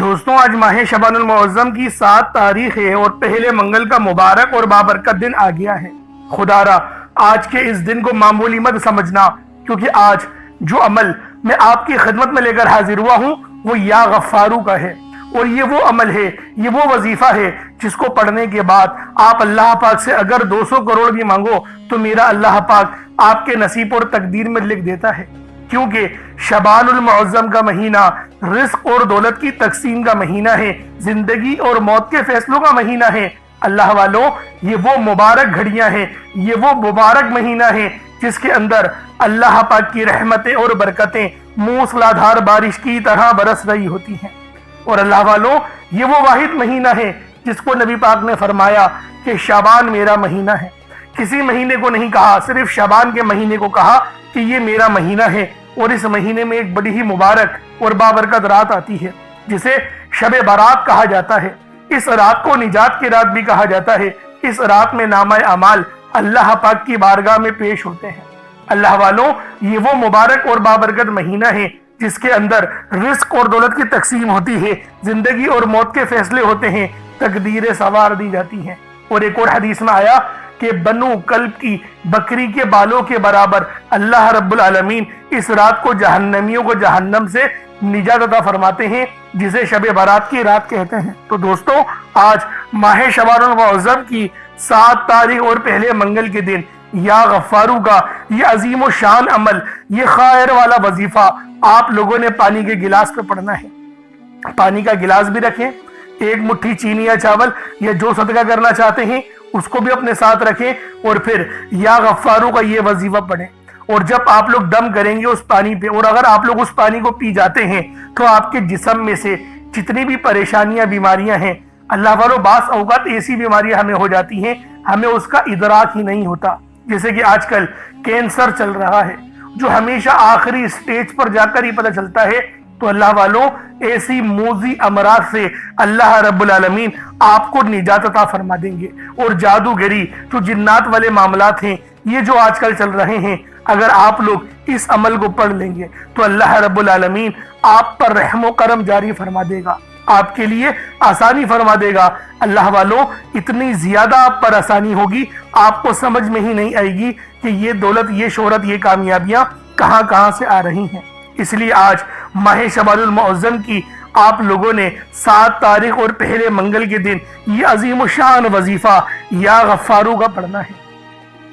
دوستوں آج ماہ شعبان المعظم کی 7 تاریخ ہے اور پہلے منگل کا مبارک اور بابرکت دن آ گیا ہے۔ خدا را آج کے اس دن کو معمولی مت سمجھنا، کیونکہ آج جو عمل میں آپ کی خدمت میں لے کر حاضر ہوا ہوں وہ یا غفارو کا ہے، اور یہ وہ عمل ہے، یہ وہ وظیفہ ہے جس کو پڑھنے کے بعد آپ اللہ پاک سے اگر 200 کروڑ بھی مانگو تو میرا اللہ پاک آپ کے نصیب اور تقدیر میں لکھ دیتا ہے، کیونکہ شعبان المعظم کا مہینہ رزق اور دولت کی تقسیم کا مہینہ ہے، زندگی اور موت کے فیصلوں کا مہینہ ہے۔ اللہ والوں، یہ وہ مبارک گھڑیاں ہیں، یہ وہ مبارک مہینہ ہے جس کے اندر اللہ پاک کی رحمتیں اور برکتیں موسلادھار بارش کی طرح برس رہی ہوتی ہیں۔ اور اللہ والوں، یہ وہ واحد مہینہ ہے جس کو نبی پاک نے فرمایا کہ شعبان میرا مہینہ ہے۔ کسی مہینے کو نہیں کہا، صرف شعبان کے مہینے کو کہا کہ یہ میرا مہینہ ہے، اور اس مہینے میں ایک بڑی ہی مبارک اور بابرکت رات آتی ہے جسے شب برات کہا جاتا ہے۔ اس رات کو نجات کی رات بھی کہا جاتا ہے۔ اس رات میں نامہ اعمال اللہ پاک کی بارگاہ میں پیش ہوتے ہیں۔ اللہ والوں، یہ وہ مبارک اور بابرکت مہینہ ہے جس کے اندر رزق اور دولت کی تقسیم ہوتی ہے، زندگی اور موت کے فیصلے ہوتے ہیں، تقدیریں سوار دی جاتی ہیں۔ اور ایک اور حدیث میں آیا کہ بنو کلب کی بکری کے بالوں کے برابر اللہ رب العالمین اس رات کو جہنمیوں کو جہنم سے نجات عطا فرماتے ہیں، جسے شب برات کی رات کہتے ہیں۔ تو دوستو، آج ماہ شعبان المعظم کی 7 تاریخ اور پہلے منگل کے دن یا غفارو کا یہ عظیم و شان عمل، یہ خیر والا وظیفہ آپ لوگوں نے پانی کے گلاس پہ پڑھنا ہے۔ پانی کا گلاس بھی رکھیں، ایک مٹھی چینی یا چاول یا جو صدقہ کرنا چاہتے ہیں اس کو بھی اپنے ساتھ رکھیں، اور پھر یا غفارو کا یہ وظیفہ پڑھیں۔ اور جب آپ لوگ دم کریں گے اس پانی پہ، اور اگر آپ لوگ اس پانی کو پی جاتے ہیں تو آپ کے جسم میں سے جتنی بھی پریشانیاں بیماریاں ہیں، اللہ والوں بعض اوقات ایسی بیماریاں ہمیں ہو جاتی ہیں ہمیں اس کا ادراک ہی نہیں ہوتا، جیسے کہ آج کل کینسر چل رہا ہے جو ہمیشہ آخری سٹیج پر جا کر ہی پتہ چلتا ہے۔ تو اللہ والوں، ایسی موذی امراض سے اللہ رب العالمین آپ کو نجات عطا فرما دیں گے۔ اور جادوگری، جو جنات والے معاملات ہیں، یہ جو آج کل چل رہے ہیں، اگر آپ لوگ اس عمل کو پڑھ لیں گے تو اللہ رب العالمین آپ پر رحم و کرم جاری فرما دے گا، آپ کے لیے آسانی فرما دے گا۔ اللہ والوں، اتنی زیادہ آپ پر آسانی ہوگی، آپ کو سمجھ میں ہی نہیں آئے گی کہ یہ دولت، یہ شہرت، یہ کامیابیاں کہاں کہاں سے آ رہی ہیں۔ اس لیے آج ماہ شعبان المعظم کی آپ لوگوں نے 7 تاریخ اور پہلے منگل کے دن یہ عظیم و شان وظیفہ یا غفارو کا پڑھنا ہے۔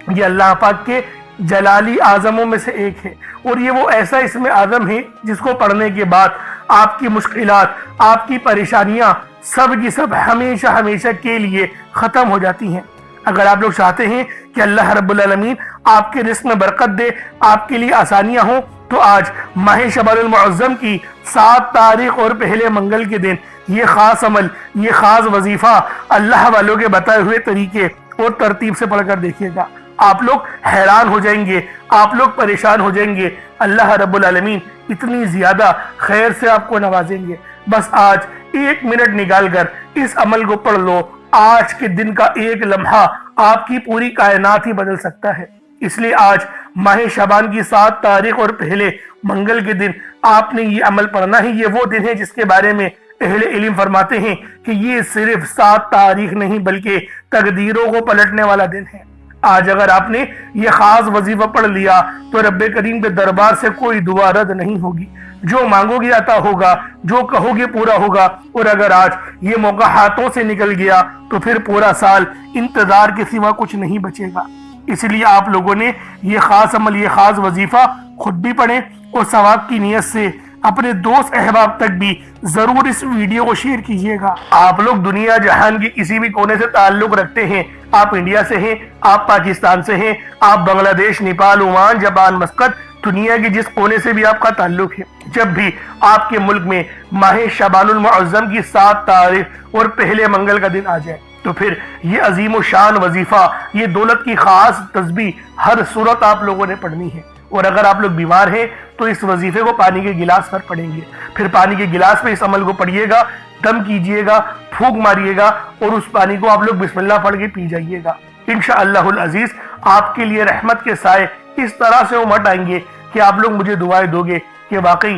یہ اللہ پاک کے جلالی اعظموں میں سے ایک ہے، اور یہ وہ ایسا اسم اعظم ہے جس کو پڑھنے کے بعد آپ کی مشکلات، آپ کی پریشانیاں سب کی سب ہمیشہ ہمیشہ کے لیے ختم ہو جاتی ہیں۔ اگر آپ لوگ چاہتے ہیں کہ اللہ رب العالمین آپ کے رزق میں برکت دے، آپ کے لیے آسانیاں ہوں، تو آج ماہ شعبان المعظم کی 7 تاریخ اور پہلے منگل کے دن یہ خاص عمل، یہ خاص وظیفہ اللہ والوں کے بتائے ہوئے طریقے اور ترتیب سے پڑھ کر دیکھیے گا۔ آپ لوگ حیران ہو جائیں گے، آپ لوگ پریشان ہو جائیں گے۔ اللہ رب العالمین اتنی زیادہ خیر سے آپ کو نوازیں گے۔ بس آج 1 منٹ نکال کر اس عمل کو پڑھ لو، آج کے دن کا ایک لمحہ آپ کی پوری کائنات ہی بدل سکتا ہے۔ اس لیے آج ماہ شعبان کی 7 تاریخ اور پہلے منگل کے دن آپ نے یہ عمل پڑھنا ہے۔ یہ وہ دن ہے جس کے بارے میں اہل علم فرماتے ہیں کہ یہ صرف 7 تاریخ نہیں بلکہ تقدیروں کو پلٹنے والا دن ہے۔ آج اگر آپ نے یہ خاص وظیفہ پڑھ لیا تو رب کریم کے دربار سے کوئی دعا رد نہیں ہوگی، جو مانگو گے عطا ہوگا، جو کہو گے پورا ہوگا۔ اور اگر آج یہ موقع ہاتھوں سے نکل گیا تو پھر پورا سال انتظار کے سوا کچھ نہیں بچے گا۔ اس لیے آپ لوگوں نے یہ خاص عمل، یہ خاص وظیفہ خود بھی پڑھیں، اور ثواب کی نیت سے اپنے دوست احباب تک بھی ضرور اس ویڈیو کو شیئر کیجیے گا۔ آپ لوگ دنیا جہان کے کسی بھی کونے سے تعلق رکھتے ہیں، آپ انڈیا سے ہیں، آپ پاکستان سے ہیں، آپ بنگلہ دیش، نیپال، عمان، جاپان، مسقط، دنیا کے جس کونے سے بھی آپ کا تعلق ہے، جب بھی آپ کے ملک میں ماہ شعبان المعظم کی 7 تاریخ اور پہلے منگل کا دن آ جائے تو پھر یہ عظیم و شان وظیفہ، یہ دولت کی خاص تسبیح ہر صورت آپ لوگوں نے پڑھنی ہے۔ اور اگر آپ لوگ بیمار ہیں تو اس وظیفے کو پانی کے گلاس پر پڑھیں گے، پھر پانی کے گلاس پہ اس عمل کو پڑھیے گا، دم کیجئے گا، پھونک ماریے گا، اور اس پانی کو آپ لوگ بسم اللہ پڑھ کے پی جائیے گا۔ انشاءاللہ العزیز آپ کے لیے رحمت کے سائے اس طرح سے امٹ آئیں گے کہ آپ لوگ مجھے دعائیں دو گے کہ واقعی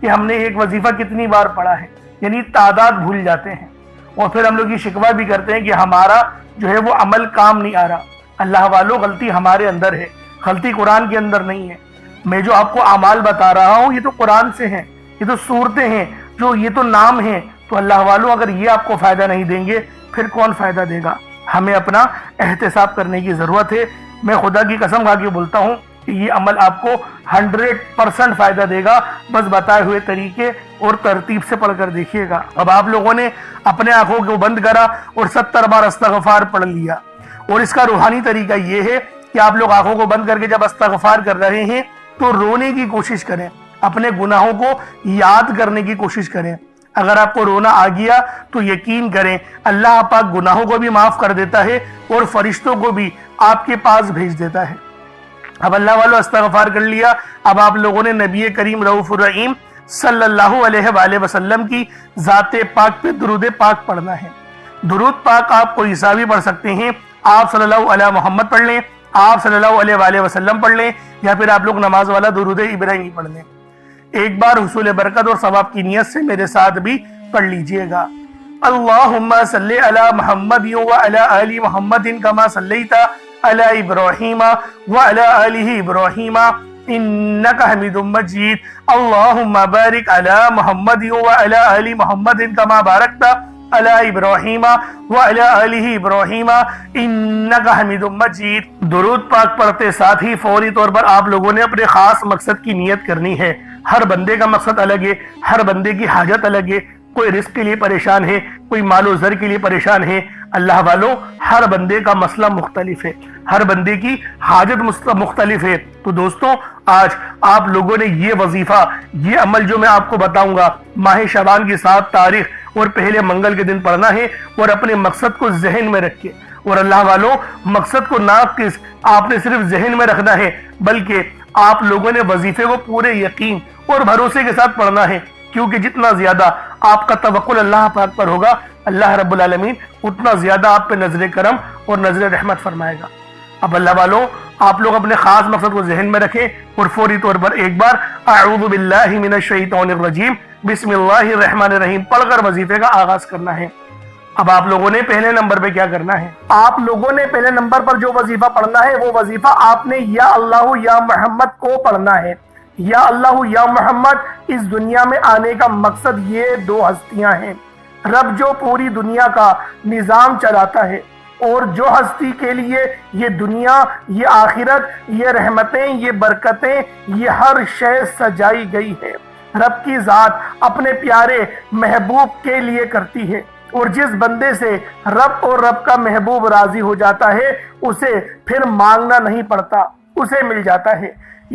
کہ ہم نے ایک وظیفہ کتنی بار پڑھا ہے، یعنی تعداد بھول جاتے ہیں، اور پھر ہم لوگ یہ شکوہ بھی کرتے ہیں کہ ہمارا جو ہے وہ عمل کام نہیں آ رہا۔ اللہ والوں، غلطی ہمارے اندر ہے، غلطی قرآن کے اندر نہیں ہے۔ میں جو آپ کو اعمال بتا رہا ہوں یہ تو قرآن سے ہیں، یہ تو صورتیں ہیں، جو یہ تو نام ہیں، تو اللہ والوں اگر یہ آپ کو فائدہ نہیں دیں گے پھر کون فائدہ دے گا؟ ہمیں اپنا احتساب کرنے کی ضرورت ہے۔ میں خدا کی قسم کھا کے بولتا ہوں کہ یہ عمل آپ کو 100% فائدہ دے گا، بس بتائے ہوئے طریقے اور ترتیب سے پڑھ کر دیکھیے گا۔ اب آپ لوگوں نے اپنے آنکھوں کو بند کرا اور 70 بار استغفار پڑھ لیا، اور اس کا روحانی طریقہ یہ ہے کہ آپ لوگ آنکھوں کو بند کر کے جب استغفار کر رہے ہیں تو رونے کی کوشش کریں، اپنے گناہوں کو یاد کرنے کی کوشش کریں۔ اگر آپ کو رونا آ گیا تو یقین کریں اللہ پاک گناہوں کو بھی معاف کر دیتا ہے اور فرشتوں کو بھی آپ کے پاس بھیج دیتا ہے۔ اب اللہ والو استغفار کر لیا، اب آپ لوگوں نے نبی کریم رؤوف الرحیم صلی اللہ علیہ وآلہ وسلم کی ذات پاک پہ درود پاک پڑھنا ہے۔ درود پاک آپ کوئی سا بھی پڑھ سکتے ہیں، آپ صلی اللہ علیہ محمد پڑھ لیں، آپ صلی اللہ علیہ وآلہ وسلم پڑھ لیں، یا پھر آپ لوگ نماز والا درود ابراہیمی پڑھ لیں۔ ایک بار حصول برکت اور ثواب کی نیت سے میرے ساتھ بھی پڑھ لیجئے گا۔ اللہم صلی علی محمد وعلی آل محمد کما صلیت علی ابراہیم وعلی آل ابراہیم انک حمید مجید۔ اللہم بارک علی محمد وعلی آل محمد کما بارکت علی ابراہیم وعلی آل ابراہیم انک حمید مجید۔ درود پاک پڑھتے ساتھ ہی فوری طور پر آپ لوگوں نے اپنے خاص مقصد کی نیت کرنی ہے۔ ہر بندے کا مقصد الگ ہے، ہر بندے کی حاجت الگ ہے، کوئی رزق کے لیے پریشان ہے، کوئی مال و زر کے لیے پریشان ہے۔ اللہ والوں، ہر بندے کا مسئلہ مختلف ہے، ہر بندے کی حاجت مختلف ہے۔ تو دوستوں، آج آپ لوگوں نے یہ وظیفہ، یہ عمل جو میں آپ کو بتاؤں گا، ماہ شعبان کی 7 تاریخ اور پہلے منگل کے دن پڑھنا ہے، اور اپنے مقصد کو ذہن میں رکھ کے، اور اللہ والوں مقصد کو ناقص آپ نے صرف ذہن میں رکھنا ہے، بلکہ آپ لوگوں نے وظیفے کو پورے یقین اور بھروسے کے ساتھ پڑھنا ہے، کیونکہ جتنا زیادہ آپ کا توکل اللہ پاک پر ہوگا، اللہ رب العالمین اتنا زیادہ آپ پہ نظر کرم اور نظر رحمت فرمائے گا۔ اب اللہ والوں، آپ لوگ اپنے خاص مقصد کو ذہن میں رکھیں اور فوری طور پر ایک بار اعوذ باللہ من الشیطان الرجیم بسم اللہ الرحمن الرحیم پڑھ کر وظیفے کا آغاز کرنا ہے۔ اب آپ لوگوں نے پہلے نمبر پہ کیا کرنا ہے؟ آپ لوگوں نے پہلے نمبر پر جو وظیفہ پڑھنا ہے وہ وظیفہ آپ نے یا اللہ یا محمد کو پڑھنا ہے۔ یا اللہ یا محمد، اس دنیا میں آنے کا مقصد یہ 2 ہستیاں ہیں۔ رب جو پوری دنیا کا نظام چلاتا ہے، اور جو ہستی کے لیے یہ دنیا، یہ آخرت، یہ رحمتیں، یہ برکتیں، یہ ہر شے سجائی گئی ہے، رب کی ذات اپنے پیارے محبوب کے لیے کرتی ہے، اور جس بندے سے رب اور رب کا محبوب راضی ہو جاتا ہے اسے پھر مانگنا نہیں پڑتا، اسے مل جاتا ہے۔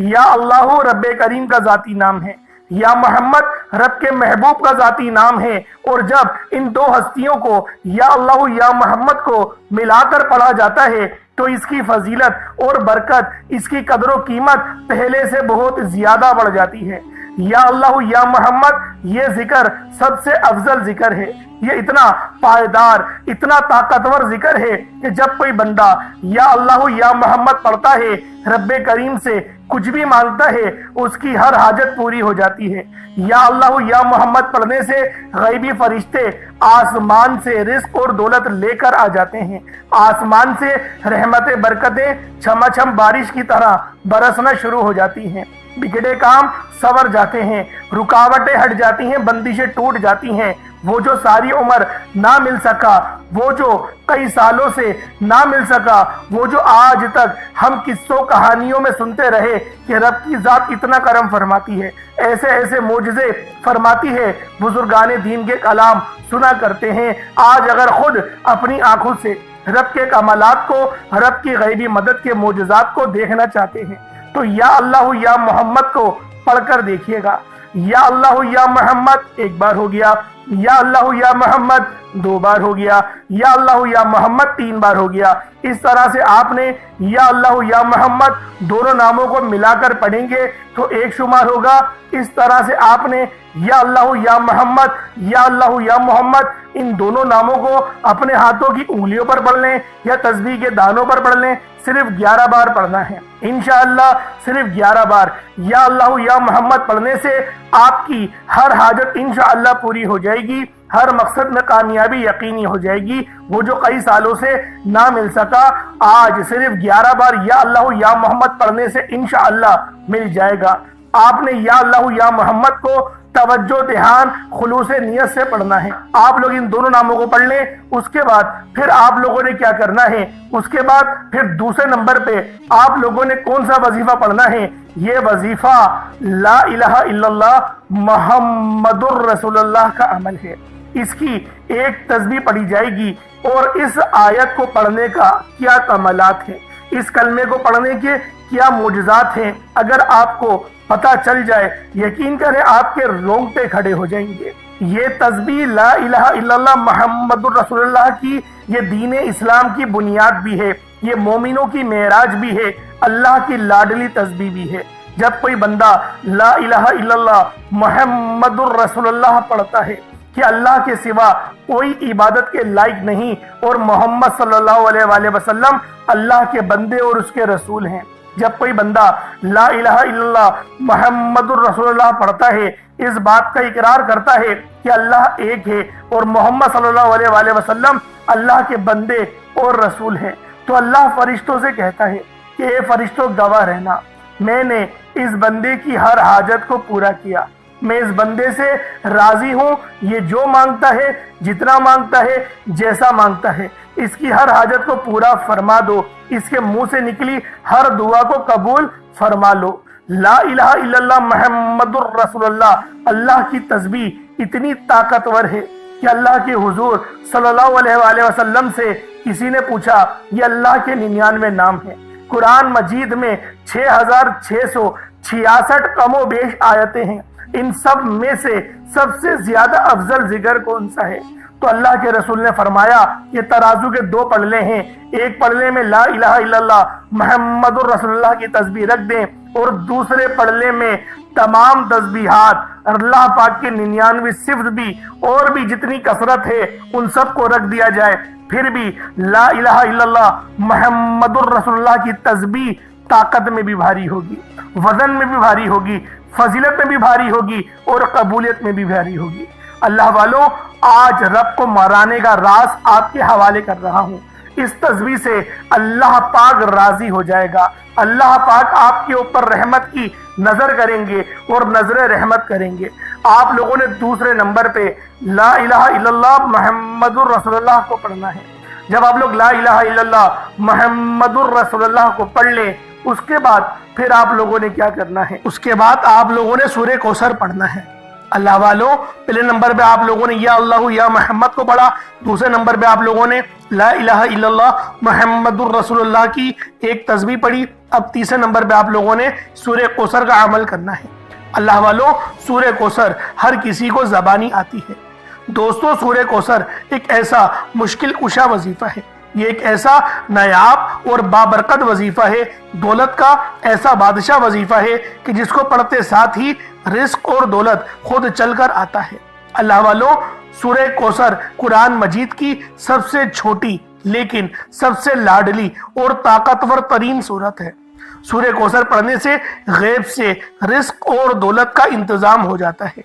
یا اللہ رب کریم کا ذاتی نام ہے، یا محمد رب کے محبوب کا ذاتی نام ہے، اور جب ان 2 ہستیوں کو یا اللہ یا محمد کو ملا کر پڑھا جاتا ہے تو اس کی فضیلت اور برکت، اس کی قدر و قیمت پہلے سے بہت زیادہ بڑھ جاتی ہے۔ یا اللہ یا محمد یہ ذکر سب سے افضل ذکر ہے، یہ اتنا پائیدار، اتنا طاقتور ذکر ہے کہ جب کوئی بندہ یا اللہ یا محمد پڑھتا ہے، رب کریم سے کچھ بھی مانگتا ہے، اس کی ہر حاجت پوری ہو جاتی ہے۔ یا اللہ یا محمد پڑھنے سے غیبی فرشتے آسمان سے رزق اور دولت لے کر آ جاتے ہیں، آسمان سے رحمتیں برکتیں چھما چھم بارش کی طرح برسنا شروع ہو جاتی ہیں، بگڑے کام سنور جاتے ہیں، رکاوٹیں ہٹ جاتی ہیں، بندشیں ٹوٹ جاتی ہیں۔ وہ جو ساری عمر نہ مل سکا، وہ جو کئی سالوں سے نہ مل سکا، وہ جو آج تک ہم قصوں کہانیوں میں سنتے رہے کہ رب کی ذات اتنا کرم فرماتی ہے، ایسے ایسے معجزے فرماتی ہے، بزرگان دین کے کلام سنا کرتے ہیں، آج اگر خود اپنی آنکھوں سے رب کے کمالات کو، رب کی غیبی مدد کے معجزات کو دیکھنا چاہتے ہیں تو یا اللہ یا محمد کو پڑھ کر دیکھیے گا۔ یا اللہ یا محمد 1 بار ہو گیا، یا اللہ یا محمد 2 بار ہو گیا، یا اللہ یا محمد 3 بار ہو گیا۔ اس طرح سے آپ نے یا اللہ یا محمد دونوں ناموں کو ملا کر پڑھیں گے تو ایک شمار ہوگا۔ اس طرح سے آپ نے یا اللہ یا محمد یا اللہ یا محمد ان دونوں ناموں کو اپنے ہاتھوں کی انگلیوں پر پڑھ لیں یا تسبیح کے دانوں پر پڑھ لیں، صرف 11 بار پڑھنا ہے انشاءاللہ، صرف 11 بار یا اللہ یا محمد پڑھنے سے آپ کی ہر حاجت انشاءاللہ پوری ہو جائے گی، ہر مقصد میں کامیابی یقینی ہو جائے گی۔ وہ جو کئی سالوں سے نہ مل سکا آج صرف 11 بار یا اللہ یا محمد پڑھنے سے انشاءاللہ مل جائے گا۔ آپ نے یا اللہ یا محمد کو توجہ دھیان خلوص نیت سے پڑھنا ہے۔ آپ لوگ ان دونوں ناموں کو پڑھ لیں، اس کے بعد پھر آپ لوگوں نے کیا کرنا ہے، اس کے بعد پھر دوسرے نمبر پہ آپ لوگوں نے کون سا وظیفہ پڑھنا ہے؟ یہ وظیفہ لا الہ الا اللہ محمد الرسول اللہ کا عمل ہے۔ اس کی ایک تسبیح پڑھی جائے گی اور اس آیت کو پڑھنے کا کیا کمالات ہیں، اس کلمے کو پڑھنے کے کیا معجزات ہیں، اگر آپ کو پتہ چل جائے یقین کریں آپ کے رونگٹے کھڑے ہو جائیں گے۔ یہ تسبیح لا الہ الا اللہ محمد الرسول اللہ کی یہ دین اسلام کی بنیاد بھی ہے، یہ مومنوں کی معراج بھی ہے، اللہ کی لاڈلی تسبیح بھی ہے۔ جب کوئی بندہ لا الہ الا اللہ محمد الرسول اللہ پڑھتا ہے کہ اللہ کے سوا کوئی عبادت کے لائق نہیں اور محمد صلی اللہ علیہ وآلہ وسلم اللہ کے بندے اور اس کے رسول ہیں، جب کوئی بندہ لا الہ الا اللہ محمد الرسول اللہ پڑھتا ہے، اس بات کا اقرار کرتا ہے کہ اللہ ایک ہے اور محمد صلی اللہ علیہ وآلہ وسلم اللہ کے بندے اور رسول ہیں، تو اللہ فرشتوں سے کہتا ہے کہ اے فرشتوں گواہ رہنا، میں نے اس بندے کی ہر حاجت کو پورا کیا، میں اس بندے سے راضی ہوں، یہ جو مانگتا ہے جتنا مانگتا ہے جیسا مانگتا ہے اس کی ہر حاجت کو پورا فرما دو، اس کے منہ سے نکلی ہر دعا کو قبول فرما لو۔ لا الہ الا اللہ محمد الرسول اللہ اللہ کی تسبیح اتنی طاقتور ہے کہ اللہ کے حضور صلی اللہ علیہ وآلہ وسلم سے کسی نے پوچھا یہ اللہ کے 99 نام ہیں، قرآن مجید میں 6666 کم و بیش آیتیں ہیں، ان سب میں سے سب سے زیادہ افضل ذکر کون سا ہے؟ تو اللہ کے رسول نے فرمایا یہ ترازو کے 2 پلڑے ہیں، ایک پلڑے میں لا الہ الا اللہ محمد الرسول اللہ کی تسبیح رکھ دیں اور دوسرے پلڑے میں تمام تسبیحات اللہ پاک کے 99 صفت بھی اور بھی جتنی کثرت ہے ان سب کو رکھ دیا جائے، پھر بھی لا الہ الا اللہ محمد الرسول اللہ کی تسبیح طاقت میں بھی بھاری ہوگی، وزن میں بھی بھاری ہوگی، فضیلت میں بھی بھاری ہوگی اور قبولیت میں بھی بھاری ہوگی۔ اللہ والوں آج رب کو مرانے کا راز آپ کے حوالے کر رہا ہوں، اس تسبیح سے اللہ پاک راضی ہو جائے گا، اللہ پاک آپ کے اوپر رحمت کی نظر کریں گے اور نظر رحمت کریں گے۔ آپ لوگوں نے دوسرے نمبر پہ لا الہ الا اللہ محمد الرسول اللہ کو پڑھنا ہے۔ جب آپ لوگ لا الہ الا اللہ محمد الرسول اللہ کو پڑھ لیں اس کے بعد پھر آپ لوگوں نے کیا کرنا ہے، اس کے بعد آپ لوگوں نے سورہ کوثر پڑھنا ہے۔ اللہ والوں پہلے نمبر پہ آپ لوگوں نے یا اللہ یا محمد کو پڑھا، دوسرے نمبر پہ آپ لوگوں نے لا الہ الا اللہ محمد الرسول اللہ کی ایک تسبیح پڑھی، اب تیسرے نمبر پہ آپ لوگوں نے سورہ کوثر کا عمل کرنا ہے۔ اللہ والوں سورہ کوثر ہر کسی کو زبانی آتی ہے دوستو، سورہ کوثر ایک ایسا مشکل کشا وظیفہ ہے، یہ ایک ایسا نایاب اور بابرکت وظیفہ ہے، دولت کا ایسا بادشاہ وظیفہ ہے کہ جس کو پڑھتے ساتھ ہی رزق اور دولت خود چل کر آتا ہے۔ اللہ والوں سورہ کوثر قرآن مجید کی سب سے چھوٹی لیکن سب سے لاڈلی اور طاقتور ترین سورت ہے۔ سورہ کوثر پڑھنے سے غیب سے رزق اور دولت کا انتظام ہو جاتا ہے،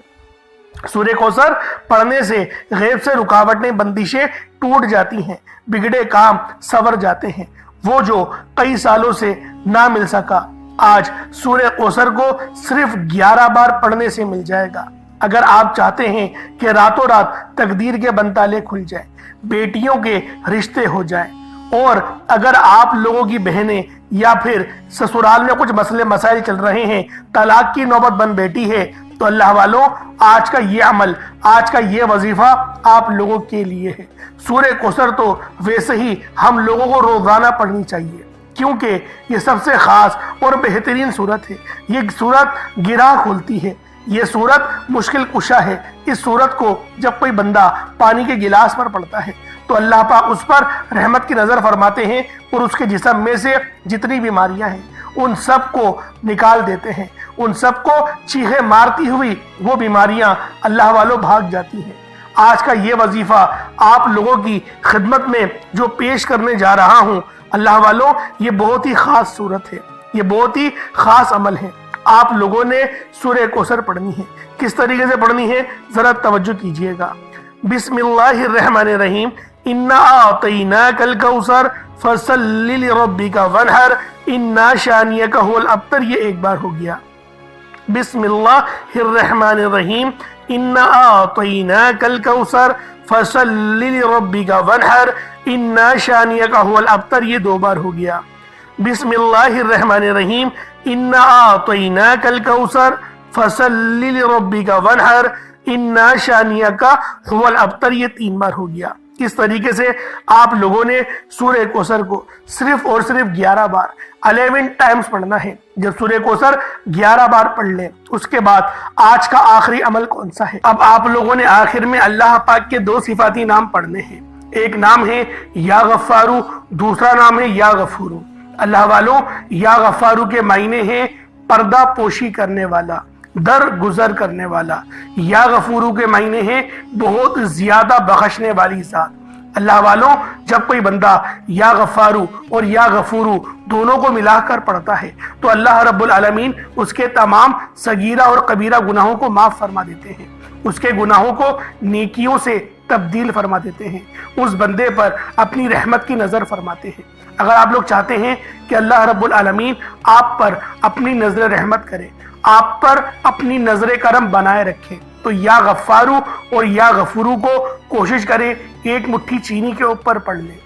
سورہ کوثر پڑھنے سے غیب سے رکاوٹیں بندشیں ٹوٹ جاتی ہیں، بگڑے کام سنور جاتے ہیں، وہ جو کئی سالوں سے نہ مل سکا آج سورہ کوثر کو صرف 11 بار پڑھنے سے مل جائے گا۔ اگر آپ چاہتے ہیں کہ راتوں رات تقدیر کے بنتالے کھل جائیں، بیٹیوں کے رشتے ہو جائیں، اور اگر آپ لوگوں کی بہنیں یا پھر سسرال میں کچھ مسئلے مسائل چل رہے ہیں، طلاق کی نوبت بن بیٹھی ہے، تو اللہ والوں آج کا یہ عمل، آج کا یہ وظیفہ آپ لوگوں کے لیے ہے۔ سورہ کوثر تو ویسے ہی ہم لوگوں کو روزانہ پڑھنی چاہیے کیونکہ یہ سب سے خاص اور بہترین سورت ہے، یہ سورت گرہ کھولتی ہے، یہ سورت مشکل کشا ہے۔ اس سورت کو جب کوئی بندہ پانی کے گلاس پر پڑھتا ہے تو اللہ پاک اس پر رحمت کی نظر فرماتے ہیں اور اس کے جسم میں سے جتنی بیماریاں ہیں ان سب کو نکال دیتے ہیں، ان سب کو چیخیں مارتی ہوئی وہ بیماریاں اللہ والوں بھاگ جاتی ہیں۔ آج کا یہ وظیفہ آپ لوگوں کی خدمت میں جو پیش کرنے جا رہا ہوں اللہ والوں، یہ بہت ہی خاص صورت ہے، یہ بہت ہی خاص عمل ہے۔ آپ لوگوں نے سورہ کوثر پڑھنی ہے۔ کس طریقے سے پڑھنی ہے ذرا توجہ کیجئے گا۔ بسم اللہ الرحمن الرحیم، انا اعطیناک الکوثر فصلی لربک وانحر انا شانیک هو الابتر، یہ ایک بار ہو گیا۔ بسم اللہ الرحمن الرحیم، انا اعطیناک الکوثر فصلی لربک وانحر انا شانیک هو الابتر، یہ دو بار ہو گیا۔ بسم اللہ الرحمن الرحیم، انا اعطیناک الکوثر فصلی لربک وانحر انا شانیک هو الابتر، یہ تین بار ہو گیا۔ اس طریقے سے آپ لوگوں نے سورہ کوثر کو صرف اور صرف 11 بار 11 ٹائمز پڑھنا ہے۔ جب سورہ کوثر 11 بار پڑھ لیں اس کے بعد آج کا آخری عمل کون سا ہے؟ اب آپ لوگوں نے آخر میں اللہ پاک کے دو صفاتی نام پڑھنے ہیں۔ ایک نام ہے یا غفارو، دوسرا نام ہے یا غفورو۔ اللہ والوں، یا غفارو کے معنی ہیں پردہ پوشی کرنے والا، در گزر کرنے والا۔ یا غفورو کے معنی ہیں بہت زیادہ بخشنے والی ذات۔ اللہ والوں، جب کوئی بندہ یا غفارو اور یا غفورو دونوں کو ملا کر پڑھتا ہے تو اللہ رب العالمین اس کے تمام صغیرہ اور کبیرہ گناہوں کو معاف فرما دیتے ہیں، اس کے گناہوں کو نیکیوں سے تبدیل فرما دیتے ہیں، اس بندے پر اپنی رحمت کی نظر فرماتے ہیں۔ اگر آپ لوگ چاہتے ہیں کہ اللہ رب العالمین آپ پر اپنی نظر رحمت کرے، آپ پر اپنی نظر کرم بنائے رکھے، تو یا غفارو اور یا غفورو کو کوشش کریں ایک مٹھی چینی کے اوپر پڑھ لیں۔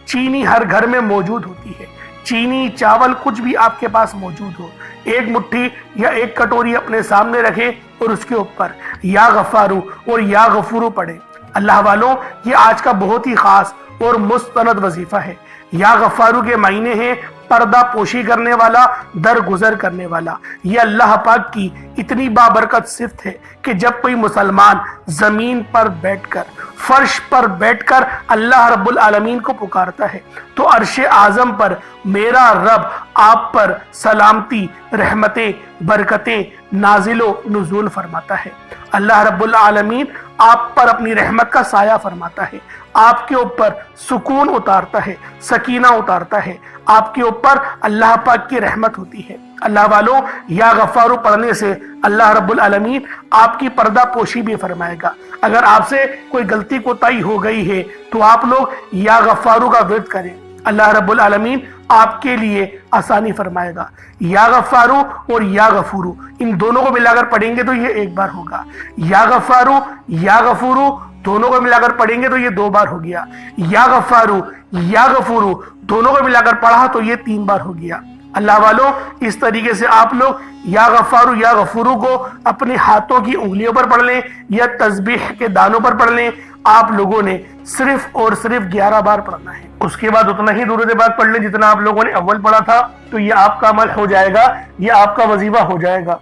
چینی ہر گھر میں موجود ہوتی ہے، چینی چاول کچھ بھی آپ کے پاس موجود ہو، ایک مٹھی یا ایک کٹوری اپنے سامنے رکھیں اور اس کے اوپر یا غفارو اور یا غفورو پڑھیں۔ اللہ والوں، یہ آج کا بہت ہی خاص اور مستند وظیفہ ہے۔ یا غفارو کے معنی ہیں پردہ پوشی کرنے والا، در گزر کرنے والا۔ یہ اللہ پاک کی اتنی بابرکت صفت ہے کہ جب کوئی مسلمان زمین پر بیٹھ کر، فرش پر بیٹھ کر اللہ رب العالمین کو پکارتا ہے تو عرش اعظم پر میرا رب آپ پر سلامتی، رحمتیں، برکتیں نازل و نزول فرماتا ہے۔ اللہ رب العالمین آپ پر اپنی رحمت کا سایہ فرماتا ہے، آپ کے اوپر سکون اتارتا ہے، سکینہ اتارتا ہے، آپ کے اوپر اللہ پاک کی رحمت ہوتی ہے۔ اللہ والوں، یا غفارو پڑھنے سے اللہ رب العالمین آپ کی پردہ پوشی بھی فرمائے گا۔ اگر آپ سے کوئی غلطی کوتاہی ہو گئی ہے تو آپ لوگ یا غفارو کا ورد کریں، اللہ رب العالمین آپ کے لیے آسانی فرمائے گا۔ یا غفارو اور یا غفورو ان دونوں کو ملا کر پڑھیں گے تو یہ ایک بار ہوگا۔ یا غفارو یا غفورو دونوں کو ملا کر پڑھیں گے تو یہ دو بار ہو گیا۔ یا غفارو یا غفورو دونوں کو ملا کر پڑھا تو یہ تین بار ہو گیا۔ اللہ والوں، اس طریقے سے آپ لوگ یا غفارو یا غفورو کو اپنے ہاتھوں کی انگلیوں پر پڑھ لیں یا تسبیح کے دانوں پر پڑھ لیں۔ آپ لوگوں نے صرف اور صرف 11 بار پڑھنا ہے۔ اس کے بعد اتنا ہی درود پاک پڑھ لیں جتنا آپ لوگوں نے اول پڑھا تھا، تو یہ آپ کا عمل ہو جائے گا، یہ آپ کا وظیفہ ہو جائے گا۔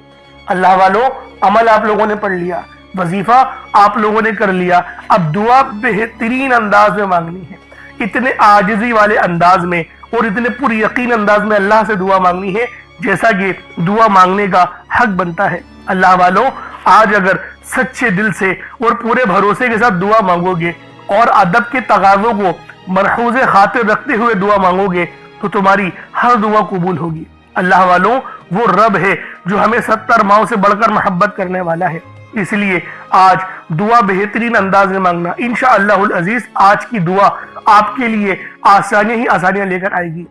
اللہ والوں، عمل آپ لوگوں نے پڑھ لیا، وظیفہ آپ لوگوں نے کر لیا، اب دعا بہترین انداز میں مانگنی ہے، اتنے عاجزی والے انداز میں اور اتنے پوری یقین انداز میں اللہ سے دعا مانگنی ہے جیسا کہ دعا مانگنے کا حق بنتا ہے۔ اللہ والوں، آج اگر سچے دل سے اور پورے بھروسے کے ساتھ دعا مانگو گے اور ادب کے تقاضوں کو ملحوظ خاطر رکھتے ہوئے دعا مانگو گے تو تمہاری ہر دعا قبول ہوگی۔ اللہ والوں، وہ رب ہے جو ہمیں 70 ماؤں سے بڑھ کر محبت کرنے والا ہے، اس لیے آج دعا بہترین انداز میں مانگنا۔ انشاءاللہ العزیز آج کی دعا آپ کے لیے آسانیاں ہی آسانیاں لے کر آئے گی،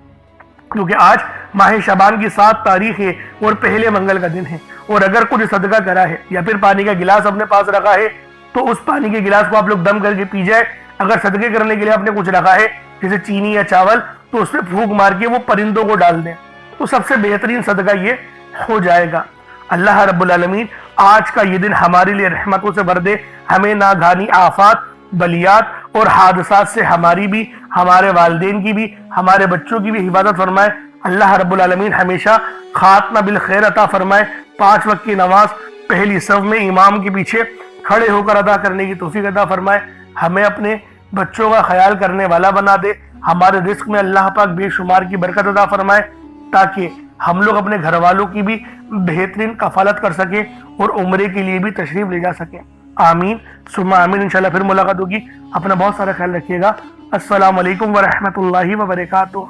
کیونکہ آج ماہ شعبان کی 7 تاریخ ہے اور پہلے منگل کا دن ہے، اور اگر کچھ صدقہ کرا ہے یا پھر پانی کا گلاس اپنے پاس رکھا ہے تو اس پانی کے گلاس کو آپ لوگ دم کر کے پی جائے۔ اگر صدقے کرنے کے لیے آپ نے کچھ رکھا ہے جیسے چینی یا چاول تو اس میں پھونک مار کے وہ پرندوں کو ڈال دیں، تو سب سے بہترین صدقہ یہ ہو جائے گا۔ اللہ رب العالمین آج کا یہ دن ہمارے لیے رحمتوں سے بھر دے، ہمیں ناگہانی آفات، بلیات اور حادثات سے ہماری بھی، ہمارے والدین کی بھی، ہمارے بچوں کی بھی حفاظت فرمائے۔ اللہ رب العالمین ہمیشہ خاتمہ بالخیر عطا فرمائے۔ 5 وقت کی نماز پہلی صف میں امام کے پیچھے کھڑے ہو کر ادا کرنے کی توفیق عطا فرمائے۔ ہمیں اپنے بچوں کا خیال کرنے والا بنا دے، ہمارے رزق میں اللہ پاک بے شمار کی برکت عطا فرمائے تاکہ ہم لوگ اپنے گھر والوں کی بھی بہترین کفالت کر سکیں اور عمرے کے لیے بھی تشریف لے جا سکیں۔ آمین ثم آمین۔ انشاءاللہ پھر ملاقات ہوگی، اپنا بہت سارا خیال رکھیے گا۔ السلام علیکم ورحمۃ اللہ وبرکاتہ۔